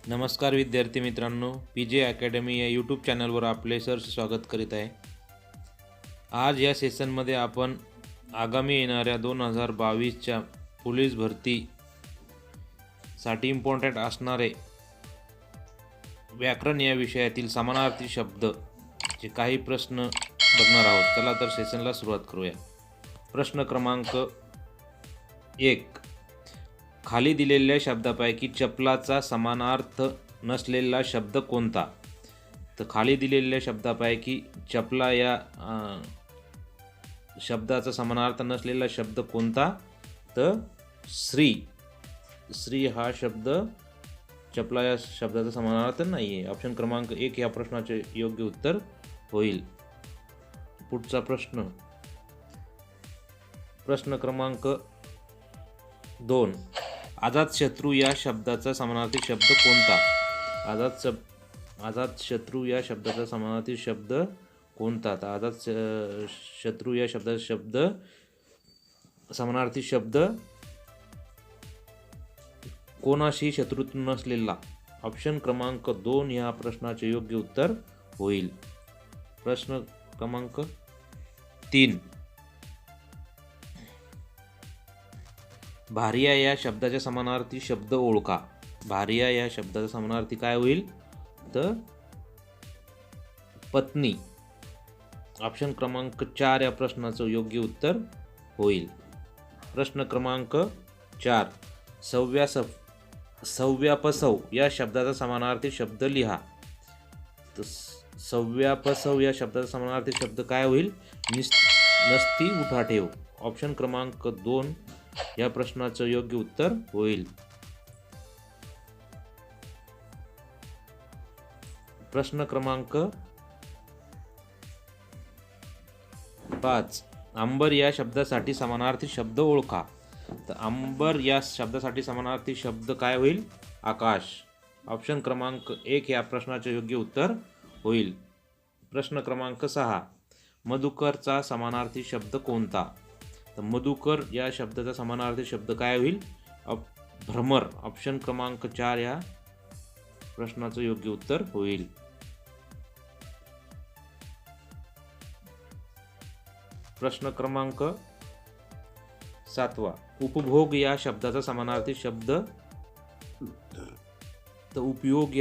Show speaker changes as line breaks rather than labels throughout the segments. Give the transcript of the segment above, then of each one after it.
नमस्कार विद्यार्थी मित्रांनो, PJ अकॅडमी या यूट्यूब चॅनलवर आपले सहर्ष स्वागत करीत आहे. आज या सेशनमध्ये आपण आगामी येणाऱ्या 2022च्या पोलीस भरतीसाठी इम्पॉर्टंट असणारे व्याकरण या विषयातील समानार्थी शब्द चे काही प्रश्न बघणार आहोत. चला तर सेशनला सुरुवात करूया. प्रश्न क्रमांक 1. खाली दिलेल्या शब्दापैकी चपलाचा समानार्थ नसलेला शब्द कोणता? तर खाली दिलेल्या शब्दापैकी चपला या शब्दाचा समानार्थ नसलेला शब्द कोणता? तर श्री. श्री हा शब्द चपला या शब्दाचा समानार्थ नाही आहे. ऑप्शन क्रमांक 1 या प्रश्नाचे योग्य उत्तर होईल. पुढचा प्रश्न क्रमांक 2. अजातशत्रू या शब्दाचा समानार्थी शब्द कोणता? अजातशत्रू या शब्दाचा समानार्थी शब्द कोणता? तर अजातशत्रू या शब्दाचा समानार्थी शब्द कोणाशी शत्रुत्व नसलेला. ऑप्शन क्रमांक 2 या प्रश्नाचे योग्य उत्तर होईल. प्रश्न क्रमांक 3. भार्या या शब्दाच्या समानार्थी शब्द ओळखा. भार्या या शब्दाचा समानार्थी काय होईल? तर पत्नी. ऑप्शन क्रमांक 4 या प्रश्नाचं योग्य उत्तर होईल. प्रश्न क्रमांक 4. सव्यापसव या शब्दाचा समानार्थी शब्द लिहा. तर सव्यापसव या शब्दाचा समानार्थी शब्द काय होईल? नसती उठा ठेव. ऑप्शन क्रमांक 2 या प्रश्नाचं योग्य उत्तर होईल. प्रश्न क्रमांक 5. अंबर या शब्दासाठी समानार्थी शब्द ओळखा. तर अंबर या शब्दासाठी समानार्थी शब्द काय होईल? आकाश. ऑप्शन क्रमांक 1 या प्रश्नाचे योग्य उत्तर होईल. प्रश्न क्रमांक 6. मधुकरचा समानार्थी शब्द कोणता? तर मधुकर या शब्दाचा समानार्थी शब्द काय होईल? भ्रमर. ऑप्शन क्रमांक 4 या प्रश्नाचं योग्य उत्तर होईल. प्रश्न क्रमांक 7. उपभोग या शब्दाचा समानार्थी शब्द. तर उपभोग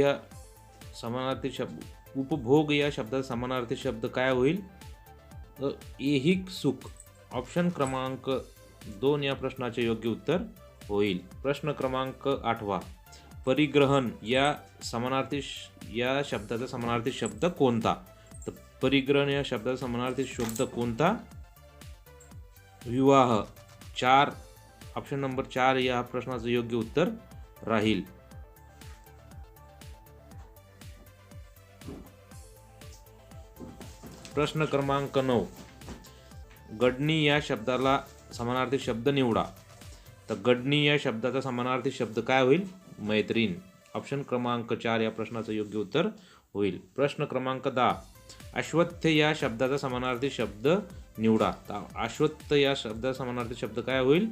या शब्दाचा समानार्थी शब्द काय होईल? ऐहिक सुख. ऑप्शन क्रमांक 2 या प्रश्नाचे योग्य उत्तर होईल. प्रश्न क्रमांक 8. परिग्रहण या शब्दाचा समानार्थी शब्द कोणता? तर परिग्रहण या शब्दाचा समानार्थी शब्द कोणता? विवाह. ऑप्शन नंबर 4 या प्रश्नाचं योग्य उत्तर राहील. प्रश्न क्रमांक 9. गडणी या शब्दाला समानार्थी शब्द निवडा. तर गडणी या शब्दाचा समानार्थी शब्द काय होईल? मैत्रीण. ऑप्शन क्रमांक 4 या प्रश्नाचं योग्य उत्तर होईल. प्रश्न क्रमांक 10. अश्वत्थ या शब्दाचा समानार्थी शब्द निवडा. तर अश्वत्थ या शब्दाचा समानार्थी शब्द काय होईल?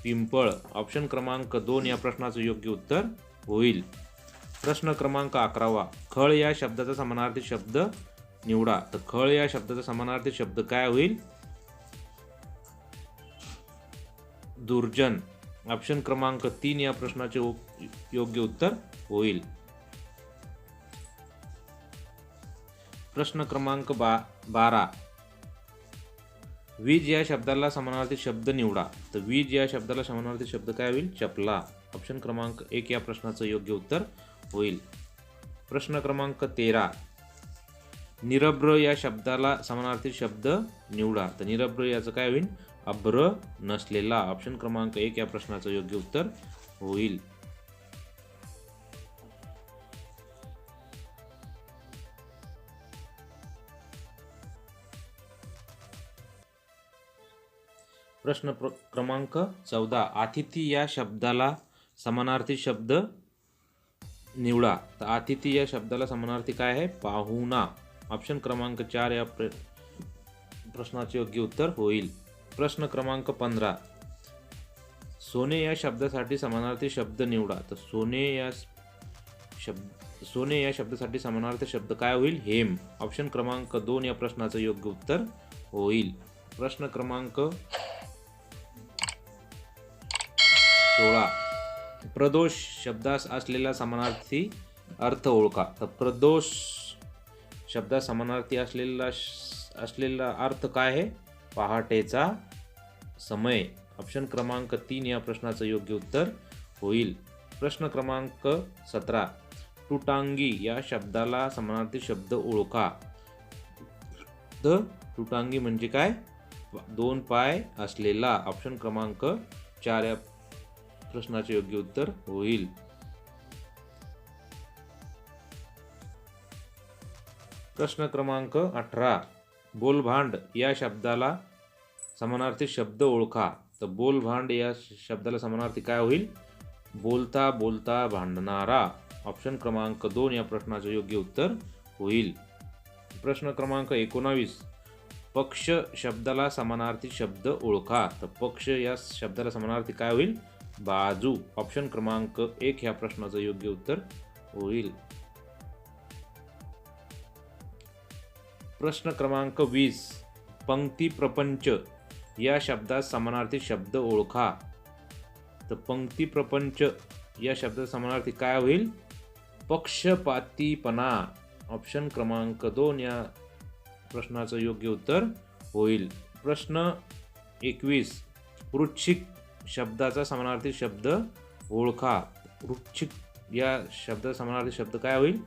पिंपळ. ऑप्शन क्रमांक 2 या प्रश्नाचं योग्य उत्तर होईल. प्रश्न क्रमांक 11. खळ या शब्दाचा समानार्थी शब्द निवडा. तर खळ या शब्दाचा समानार्थी शब्द काय होईल? दुर्जन. ऑप्शन क्रमांक 3 या प्रश्नाचे योग्य उत्तर होईल. प्रश्न क्रमांक 12. वीज या शब्दाला समानार्थी शब्द निवडा. तर वीज या शब्दाला समानार्थी शब्द काय होईल? चपला. ऑप्शन क्रमांक 1 या प्रश्नाचं योग्य उत्तर होईल. प्रश्न क्रमांक 13. निरभ्र या शब्दाला समानार्थी शब्द निवडा. तर निरभ्र याचं काय होईल? अभ्र नसलेला. ऑप्शन क्रमांक 1 या प्रश्नाचं योग्य उत्तर होईल. प्रश्न क्रमांक 14. अतिथी या शब्दाला समानार्थी शब्द निवडा. तर अतिथी या शब्दाला समानार्थी काय आहे? पाहुणा. ऑप्शन क्रमांक 4 या प्रश्नाचे योग्य उत्तर होईल. प्रश्न क्रमांक 15. सोने या शब्दासाठी समानार्थी शब्द निवडा. तर सोने या सोने या शब्दासाठी समानार्थी शब्द काय होईल? हेम. ऑप्शन क्रमांक 2 या प्रश्नाचं योग्य उत्तर होईल. प्रश्न क्रमांक 16. प्रदोष शब्दास असलेला समानार्थी अर्थ ओळखा. तर प्रदोष शब्दास समानार्थी असलेला अर्थ काय आहे? पहाटेचा समय. ऑप्शन क्रमांक 3 या प्रश्नाचं योग्य उत्तर होईल. प्रश्न क्रमांक 17. तुटांगी या शब्दाला समानार्थी शब्द ओळखा. तर तुटांगी म्हणजे काय? 2 पाय असलेला. ऑप्शन क्रमांक 4 या प्रश्नाचे योग्य उत्तर होईल. प्रश्न क्रमांक 18. बोलभांड या शब्दाला समानार्थी शब्द ओळखा. तर बोलभांड या शब्दाला समानार्थी काय होईल? बोलता बोलता भांडणारा. ऑप्शन क्रमांक 2 या प्रश्नाचे योग्य उत्तर होईल. प्रश्न क्रमांक 19. पक्ष शब्दाला समानार्थी शब्द ओळखा. तर पक्ष या शब्दाला समानार्थी काय होईल? बाजू. ऑप्शन क्रमांक 1 ह्या प्रश्नाचं योग्य उत्तर होईल. प्रश्न क्रमांक 20. पंक्ती प्रपंच या शब्दात समानार्थी शब्द ओळखा. तर पंक्ती प्रपंच या शब्दात समानार्थी काय होईल? पक्षपातीपणा. ऑप्शन क्रमांक 2 या प्रश्नाचं योग्य उत्तर होईल. प्रश्न 21. वृश्चिक शब्दाचा समानार्थी शब्द ओळखा. वृश्चिक या शब्दाचा समानार्थी शब्द काय होईल?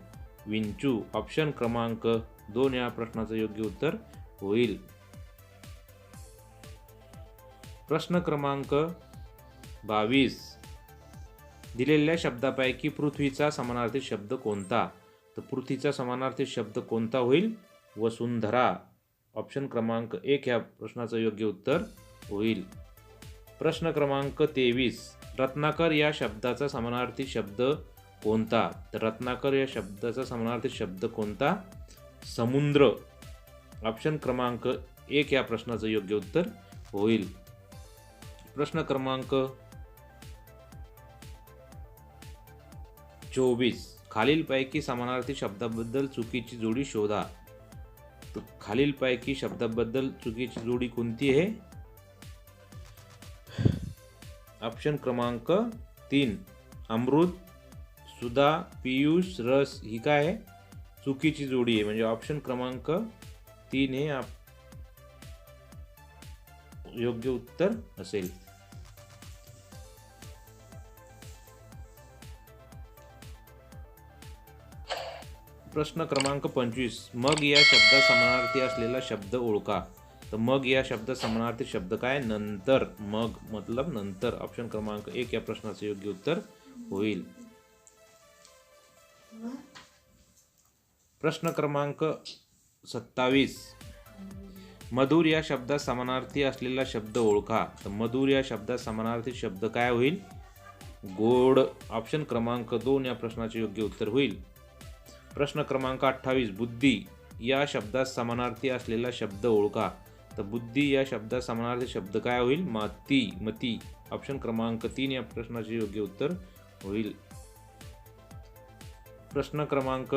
विंचू. ऑप्शन क्रमांक 2 या प्रश्नाचं योग्य उत्तर होईल. प्रश्न क्रमांक 22. दिलेल्या शब्दापैकी पृथ्वीचा समानार्थी शब्द कोणता? तर पृथ्वीचा समानार्थी शब्द कोणता होईल? वसुंधरा. ऑप्शन क्रमांक 1 या प्रश्नाचं योग्य उत्तर होईल. प्रश्न क्रमांक 23. रत्नाकर या शब्दाचा समानार्थी शब्द कोणता? तर रत्नाकर या शब्दाचा समानार्थी शब्द कोणता? समुद्र. ऑप्शन क्रमांक 1 या प्रश्नाचं योग्य उत्तर होईल. प्रश्न क्रमांक 24. खालीलपैकी समानार्थी शब्दाबद्दल चुकीची जोडी शोधा. तर खालीलपैकी शब्दाबद्दल चुकीची जोडी कोणती आहे? ऑप्शन क्रमांक 3. अमृत, सुधा, पियुष, रस ही काय आहे? चुकीची जोडी आहे. म्हणजे ऑप्शन क्रमांक 3 हे योग्य उत्तर असेल. प्रश्न क्रमांक 25. मग या शब्दात समानार्थी असलेला शब्द ओळखा. तर मग या शब्दात समानार्थी शब्द काय? नंतर. मग मतलब नंतर. ऑप्शन क्रमांक 1 या प्रश्नाचं योग्य उत्तर होईल. प्रश्न क्रमांक 27. मधुर या शब्दात समानार्थी असलेला शब्द ओळखा. तर मधुर या शब्दात समानार्थी शब्द काय होईल? गोड. ऑप्शन क्रमांक 2 या प्रश्नाचे योग्य उत्तर होईल. प्रश्न क्रमांक 28. बुद्धी या शब्दात समानार्थी असलेला शब्द ओळखा. तर बुद्धी या शब्दात समानार्थी शब्द काय होईल? मती. ऑप्शन क्रमांक 3 या प्रश्नाचे योग्य उत्तर होईल. प्रश्न क्रमांक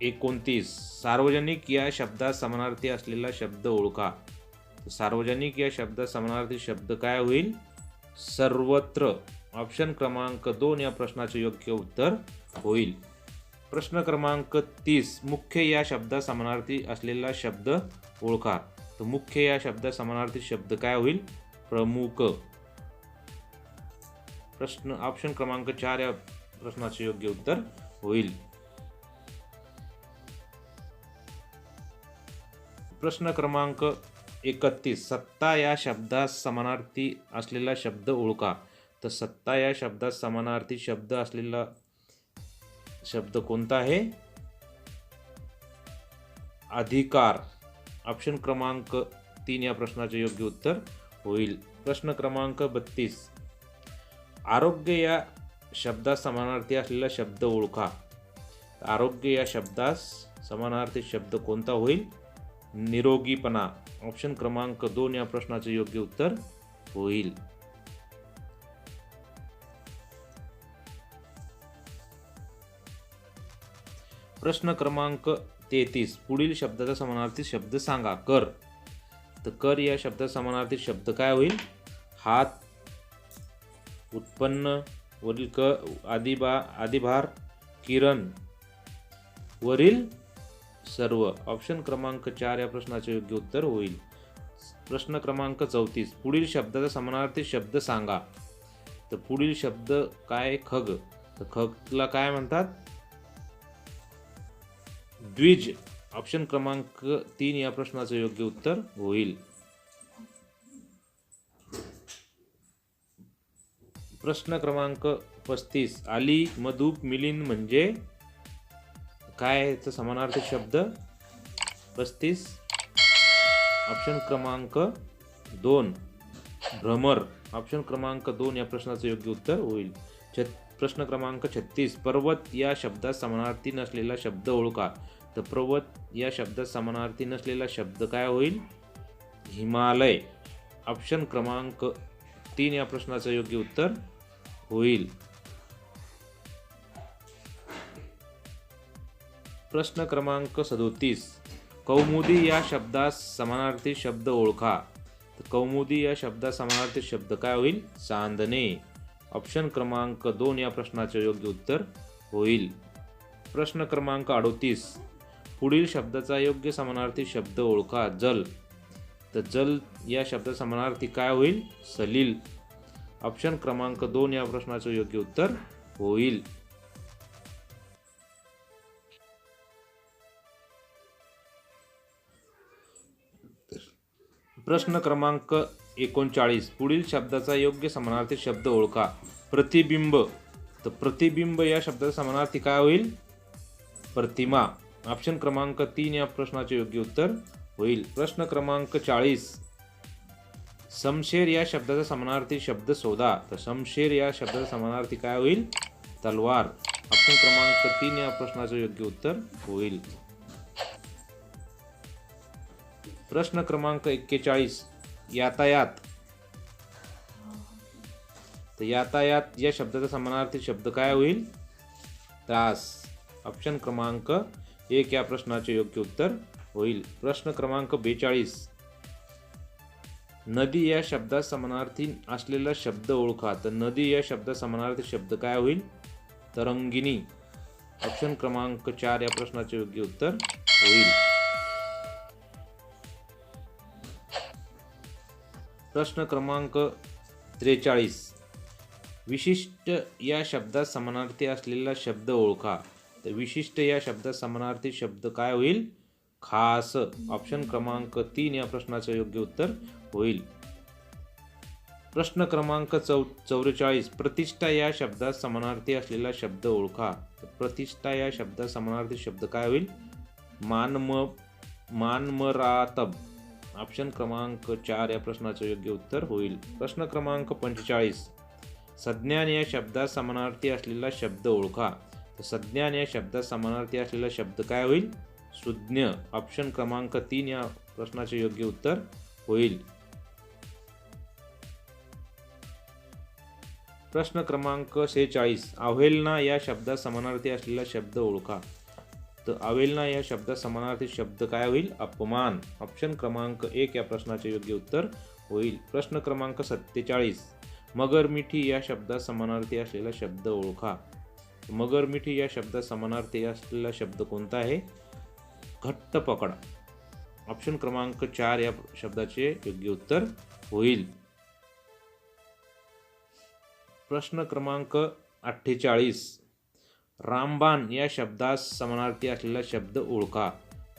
29. सार्वजनिक या शब्दात समानार्थी असलेला शब्द ओळखा. सार्वजनिक या शब्दात समानार्थी शब्द काय होईल? सर्वत्र. ऑप्शन क्रमांक 2 या प्रश्नाचे योग्य उत्तर होईल. प्रश्न क्रमांक 30. मुख्य या शब्दात समानार्थी असलेला शब्द ओळखा. तर मुख्य या शब्दात समानार्थी शब्द काय होईल? प्रमुख. ऑप्शन क्रमांक 4 या प्रश्नाचे योग्य उत्तर होईल. प्रश्न क्रमांक 31. सत्ता या शब्दात समानार्थी असलेला शब्द ओळखा. तर सत्ता या शब्दात समानार्थी शब्द असलेला शब्द कोणता आहे? अधिकार. ऑप्शन क्रमांक 3 या प्रश्नाचे योग्य उत्तर होईल. प्रश्न क्रमांक 32. आरोग्य या शब्दात समानार्थी असलेला शब्द ओळखा. आरोग्य या शब्दास समानार्थी शब्द कोणता होईल? निरोगीपणा. ऑप्शन क्रमांक 2 या प्रश्नाचे योग्य उत्तर होईल. प्रश्न क्रमांक 33, पुढील शब्दाचा समानार्थी शब्द सांगा. कर. तर कर या शब्दाचा समानार्थी शब्द काय होईल? हात, उत्पन्न, वरील आदिभार, किरण, वरील सर्व. ऑप्शन क्रमांक 4 या प्रश्नाचे योग्य उत्तर होईल. प्रश्न क्रमांक 34, पुढील शब्दाचा समानार्थी शब्द सांगा. तर पुढील शब्द काय? खग. तर खगला काय म्हणतात? द्विज. ऑप्शन क्रमांक 3 या प्रश्नाचे योग्य उत्तर होईल. प्रश्न क्रमांक 35, आली, मधुप, मिलिंद म्हणजे काय? याचा समानार्थी शब्द 35. ऑप्शन क्रमांक 2 भ्रमर. ऑप्शन क्रमांक 2 या प्रश्नाचे योग्य उत्तर होईल. प्रश्न क्रमांक 36, पर्वत या शब्दात समानार्थी नसलेला शब्द ओळखा. तर पर्वत या शब्दात समानार्थी नसलेला शब्द काय होईल? हिमालय. ऑप्शन क्रमांक 3 या प्रश्नाचे योग्य उत्तर होईल. प्रश्न क्रमांक 37, कौमुदी या शब्दास समानार्थी शब्द ओळखा. तर कौमुदी या शब्दास समानार्थी शब्द काय होईल? चांदणे. ऑप्शन क्रमांक 2 या प्रश्नाचे योग्य उत्तर होईल. प्रश्न क्रमांक 38, पुढील शब्दाचा योग्य समानार्थी शब्द ओळखा. जल. तर जल या शब्दाचा समानार्थी काय होईल? सलील. ऑप्शन क्रमांक 2 या प्रश्नाचे योग्य उत्तर होईल. प्रश्न क्रमांक 39, पुढील शब्दाचा योग्य समानार्थी शब्द ओळखा. प्रतिबिंब. तर प्रतिबिंब या शब्दाचा समानार्थी काय होईल? प्रतिमा. ऑप्शन क्रमांक 3 या प्रश्नाचे योग्य उत्तर होईल. प्रश्न क्रमांक 40, शमशेर या शब्दाचा समानार्थी शब्द शोधा. तर शमशेर या शब्दाचा समानार्थी काय होईल? तलवार. ऑप्शन क्रमांक 3 या प्रश्नाचे योग्य उत्तर होईल. प्रश्न क्रमांक 41, यातायात. तर यातायात या शब्दाचा समानार्थी शब्द काय होईल? त्रास. ऑप्शन क्रमांक 1 या प्रश्नाचे योग्य उत्तर होईल. प्रश्न क्रमांक 42, नदी या शब्दात समानार्थी असलेला शब्द ओळखा. तर नदी या शब्दात समानार्थी शब्द काय होईल? तरंगिणी. ऑप्शन क्रमांक 4 या प्रश्नाचे योग्य उत्तर होईल. प्रश्न क्रमांक 43, विशिष्ट या शब्दात समानार्थी असलेला शब्द ओळखा. तर विशिष्ट या शब्दात समानार्थी शब्द काय होईल? खास. ऑप्शन क्रमांक 3 या प्रश्नाचे योग्य उत्तर होईल. प्रश्न क्रमांक 44, प्रतिष्ठा या शब्दात समानार्थी असलेला शब्द ओळखा. तर प्रतिष्ठा या शब्दात समानार्थी शब्द काय होईल? मानमरातब. ऑप्शन क्रमांक 4 या प्रश्नाचे योग्य उत्तर होईल. प्रश्न क्रमांक 45, संज्ञान या शब्दात समानार्थी असलेला शब्द ओळखा. तर संज्ञान या शब्दात समानार्थी असलेला शब्द काय होईल? सुज्ञ. ऑप्शन क्रमांक 3 या प्रश्नाचे योग्य उत्तर होईल. प्रश्न क्रमांक 46, अवहेलना या शब्दात समानार्थी असलेला शब्द ओळखा. तर अवहेलना या शब्दात समानार्थी शब्द काय होईल? अपमान. ऑप्शन क्रमांक 1 या प्रश्नाचे योग्य उत्तर होईल. प्रश्न क्रमांक 47, मगरमिठी या शब्दात समानार्थी असलेला शब्द ओळखा. मगरमिठी या शब्दात समानार्थी असलेला शब्द कोणता आहे? घट्ट पकड. ऑप्शन क्रमांक 4 या शब्दाचे योग्य उत्तर होईल. प्रश्न क्रमांक 48, रामबाण या शब्दास समानार्थी असलेला शब्द ओळखा.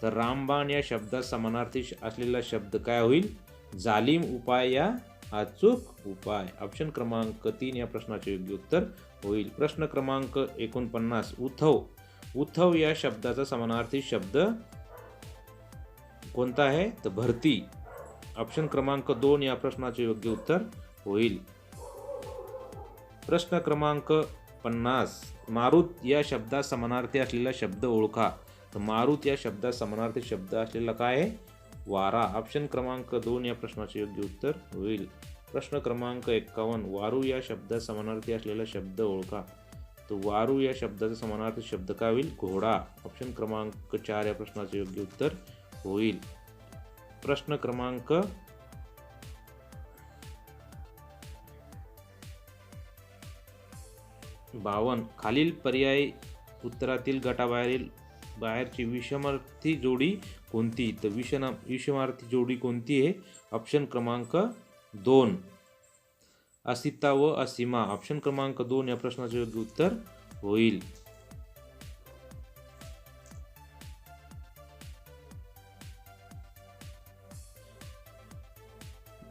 तर रामबाण या शब्दात समानार्थी असलेला शब्द काय होईल? जालिम उपाय या अचूक उपाय. ऑप्शन क्रमांक 3 या प्रश्नाचे योग्य उत्तर होईल. प्रश्न क्रमांक 49, उथव. उथव या शब्दाचा समानार्थी शब्द कोणता आहे? तर भरती. ऑप्शन क्रमांक 2 या प्रश्नाचे योग्य उत्तर होईल. प्रश्न क्रमांक 50, मारुत या शब्दात समानार्थी असलेला शब्द ओळखा. तर मारुत या शब्दात समानार्थी शब्द असलेला काय आहे? वारा. ऑप्शन क्रमांक 2 या प्रश्नाचे योग्य उत्तर होईल. प्रश्न क्रमांक 51, वारू या शब्दात समानार्थी असलेला शब्द ओळखा. तर वारू या शब्दाचा समानार्थी शब्द काय होईल? घोडा. ऑप्शन क्रमांक 4 या प्रश्नाचे योग्य उत्तर होईल. प्रश्न क्रमांक 52. खालील पर्याय उत्तरातील बाहेरची विषमार्थी जोडी कोणती? तर विषमार्थी जोडी कोणती आहे? ऑप्शन क्रमांक 2 असिता व असीमा. ऑप्शन क्रमांक 2 या प्रश्नाचे योग्य उत्तर होईल.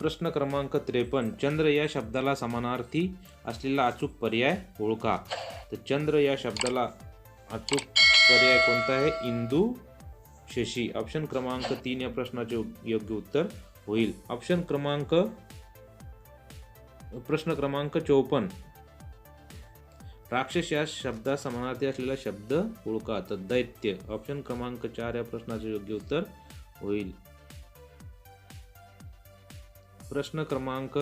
प्रश्न क्रमांक 53. चंद्र या शब्दाला समानार्थी असलेला अचूक पर्याय ओळखा. तर चंद्र या शब्दाला अचूक पर्याय कोणता आहे? इंदू, शशी. ऑप्शन क्रमांक 3 या प्रश्नाचे योग्य उत्तर होईल. प्रश्न क्रमांक 54. राक्षस या शब्दास समानार्थी असलेला शब्द ओळखा. तर दैत्य. ऑप्शन क्रमांक 4 या प्रश्नाचे योग्य उत्तर होईल. प्रश्न क्रमांक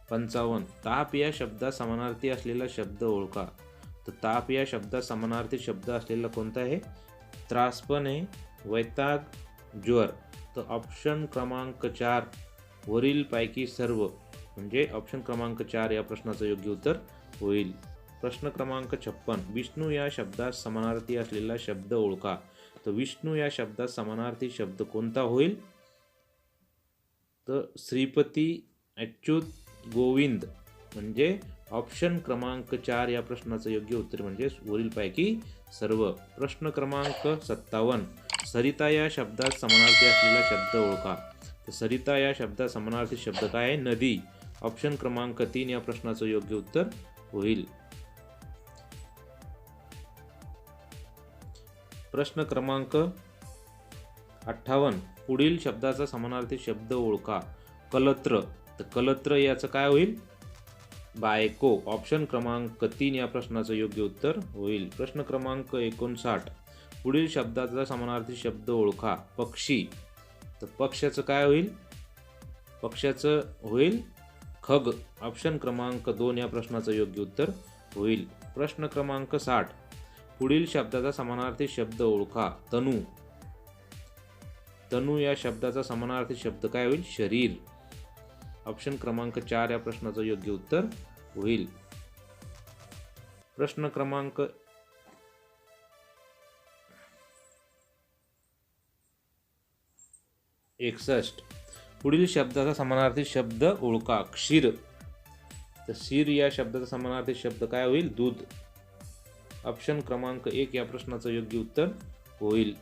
55. ताप या शब्दास समानार्थी असलेला शब्द ओळखा. तर ताप या शब्दात समानार्थी शब्द असलेला कोणता आहे? त्रासपणे, वैताग, ज्वर. तर ऑप्शन क्रमांक 4 वरील पैकी सर्व म्हणजे ऑप्शन क्रमांक 4 या प्रश्नाचं योग्य उत्तर होईल. प्रश्न क्रमांक 56. विष्णू या शब्दात समानार्थी असलेला शब्द ओळखा. तर विष्णू या शब्दात समानार्थी शब्द कोणता होईल? तर श्रीपती, अच्युत, गोविंद. म्हणजे ऑप्शन क्रमांक 4 या प्रश्नाचं योग्य उत्तर म्हणजे वरील पैकी सर्व. प्रश्न क्रमांक 57. सरिता या शब्दात समानार्थी असलेला शब्द ओळखा. तर सरिता या शब्दात समानार्थी शब्द काय आहे? नदी. ऑप्शन क्रमांक 3 या प्रश्नाचं योग्य उत्तर होईल. प्रश्न क्रमांक 58. पुढील शब्दाचा समानार्थी शब्द ओळखा. कलत्र. तर कलत्र याचं काय होईल? बायको. ऑप्शन क्रमांक 3 या प्रश्नाचं योग्य उत्तर होईल. प्रश्न क्रमांक 59. पुढील शब्दाचा समानार्थी शब्द ओळखा. पक्षी. तर पक्षाचं काय होईल? पक्षाचं होईल खग. ऑप्शन क्रमांक 2 या प्रश्नाचं योग्य उत्तर होईल. प्रश्न क्रमांक 60. पुढील शब्दाचा समानार्थी शब्द ओळखा. तनू. तनू या शब्दाचा समानार्थी शब्द काय होईल? शरीर. ऑप्शन क्रमांक 4 या प्रश्नाचं योग्य उत्तर होईल. प्रश्न क्रमांक 61. पुढील शब्दाचा समानार्थी शब्द ओळखा. क्षीर. तर क्षीर या शब्दाचा समानार्थी शब्द काय होईल? दूध. ऑप्शन क्रमांक 1 या प्रश्नाचं योग्य उत्तर होईल.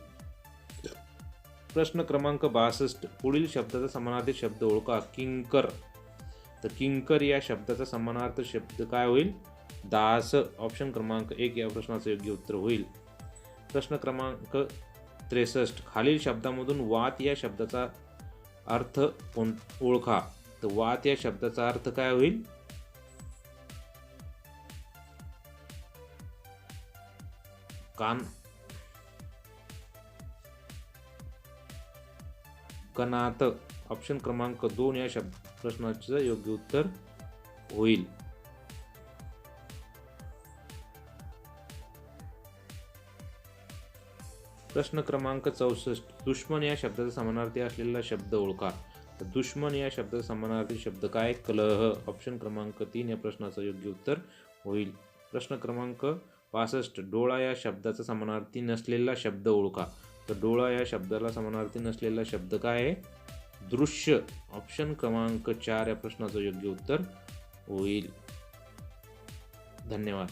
प्रश्न क्रमांक 62. पुढील शब्दाचा समानार्थी शब्द ओळखा. किंकर. तर किंकर या शब्दाचा समानार्थी शब्द काय होईल? दास. ऑप्शन क्रमांक 1 या प्रश्नाचं योग्य उत्तर होईल. प्रश्न क्रमांक 63. खालील शब्दामधून वात या शब्दाचा अर्थ ओळखा. तर वात या शब्दाचा अर्थ काय होईल? कणात. ऑप्शन क्रमांक 2 या प्रश्नाचं योग्य उत्तर होईल. प्रश्न क्रमांक 64. दुश्मन या शब्दाचा समानार्थी असलेला शब्द ओळखा. तर दुश्मन या शब्दाचा समानार्थी शब्द काय? कलह. ऑप्शन क्रमांक 3 या प्रश्नाचं योग्य उत्तर होईल. प्रश्न क्रमांक 65. डोळा या शब्दाचा समानार्थी नसलेला शब्द ओळखा. तर डोळा या शब्दाला समानार्थी नसलेला शब्द काय आहे? दृश्य. ऑप्शन क्रमांक 4 या प्रश्नाचं योग्य उत्तर होईल. धन्यवाद.